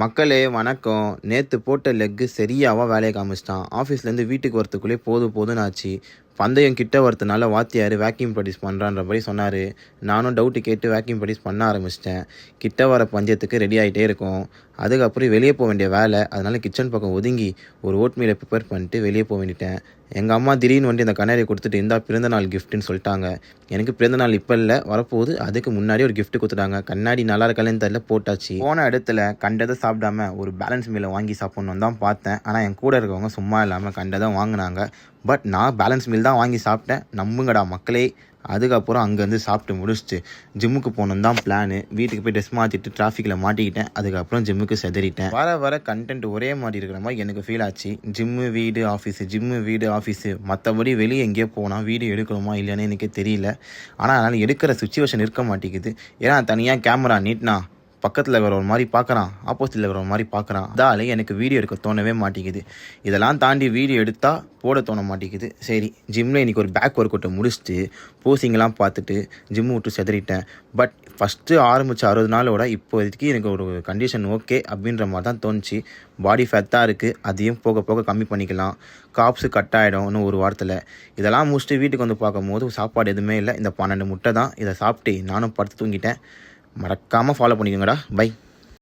மக்களே வணக்கம். நேத்து போட்ட லெக்கு சரியாவா வேலைய காமிச்சுட்டான். ஆஃபீஸ்லேருந்து வீட்டுக்கு வரத்துக்குள்ளே போதும்னு ஆச்சு. பந்தயம் கிட்ட வரதுனால வாத்தியார் வேக்யூம் ப்ராக்டிஸ் பண்ணுறான்றபடி சொன்னார். நானும் டவுட்டு கேட்டு வேக்யூம் ப்ராக்டிஸ் பண்ண ஆரம்பிச்சிட்டேன். கிட்ட வர பந்தயத்துக்கு ரெடி ஆகிட்டே இருக்கும். அதுக்கப்புறம் வெளியே போக வேண்டிய வேலை. அதனால் கிச்சன் பக்கம் ஒதுங்கி ஒரு ஓட் மீலை ப்ரிப்பேர் பண்ணிட்டு வெளியே போக வேண்டிட்டேன். எங்கள் அம்மா திடீர்னு வந்துட்டு இந்த கண்ணாடியை கொடுத்துட்டு இந்தா பிறந்தநாள் கிஃப்ட்டுன்னு சொல்லிட்டாங்க. எனக்கு பிறந்தநாள் இப்போ இல்லை, வரப்போகுது. அதுக்கு முன்னாடி ஒரு கிஃப்ட் கொடுத்துட்டாங்க. கண்ணாடி நல்லா இருக்கான்னு தெரியல, போட்டாச்சு. போன இடத்துல கண்டதை சாப்பிடாம ஒரு பேலன்ஸ் மீலை வாங்கி சாப்பிட்ணுன்னு தான் பார்த்தேன். ஆனால் என் கூட இருக்கவங்க சும்மா இல்லாமல் கண்டதை வாங்கினாங்க. பட் நான் பேலன்ஸ் மீல் தான் வாங்கி சாப்பிட்டேன். நம்புங்கடா மக்களே. அதுக்கப்புறம் அங்கேருந்து சாப்பிட்டு முடிச்சுட்டு ஜிம்முக்கு போகணும் தான் பிளானு. வீட்டுக்கு போய் ட்ரெஸ் மாற்றிட்டு டிராஃபிக்கில் மாட்டிக்கிட்டேன். அதுக்கப்புறம் ஜிம்முக்கு செதறிட்டேன். வர கண்டென்ட் ஒரே மாதிரி இருக்கிற மாதிரி எனக்கு ஃபீல் ஆச்சு. ஜிம்மு வீடு ஆஃபீஸு மற்றபடி வெளியே எங்கேயோ போனால் வீடியோ எடுக்கணுமா இல்லையானு எனக்கே தெரியல. ஆனால் அதனால் எடுக்கிற சுச்சுவேஷன் இருக்க மாட்டேங்குது. ஏன்னா தனியாக கேமரா நீட்னா பக்கத்தில் இருக்கிற ஒரு மாதிரி பார்க்குறான், ஆப்போசிட்டில் இருக்கிற ஒரு மாதிரி பார்க்குறான். அதாலே எனக்கு வீடியோ எடுக்க தோணவே மாட்டேங்குது. இதெல்லாம் தாண்டி வீடியோ எடுத்தால் போட தோண மாட்டேங்குது. சரி, ஜிம்மில் இன்றைக்கி ஒரு பேக் ஒர்க் அவுட்டை முடிச்சுட்டு போசிங்கெல்லாம் பார்த்துட்டு ஜிம்மு விட்டு செதறிட்டேன். பட் ஃபஸ்ட்டு ஆரம்பித்த 60 நாளோட இப்போதைக்கு எனக்கு ஒரு கண்டிஷன் ஓகே அப்படின்ற மாதிரி தான் தோணுச்சு. பாடி ஃபேட்டாக இருக்குது, அதையும் போக போக கம்மி பண்ணிக்கலாம். காப்ஸு கட் ஆகிடும் இன்னும் ஒரு வாரத்தில். இதெல்லாம் முடிச்சுட்டு வீட்டுக்கு வந்து பார்க்கும்போது சாப்பாடு எதுவுமே இல்லை. இந்த 12 முட்டை தான். இதை சாப்பிட்டு நானும் படுத்து தூங்கிட்டேன். மறக்காமல் ஃபாலோ பண்ணிக்கோங்கடா. பை.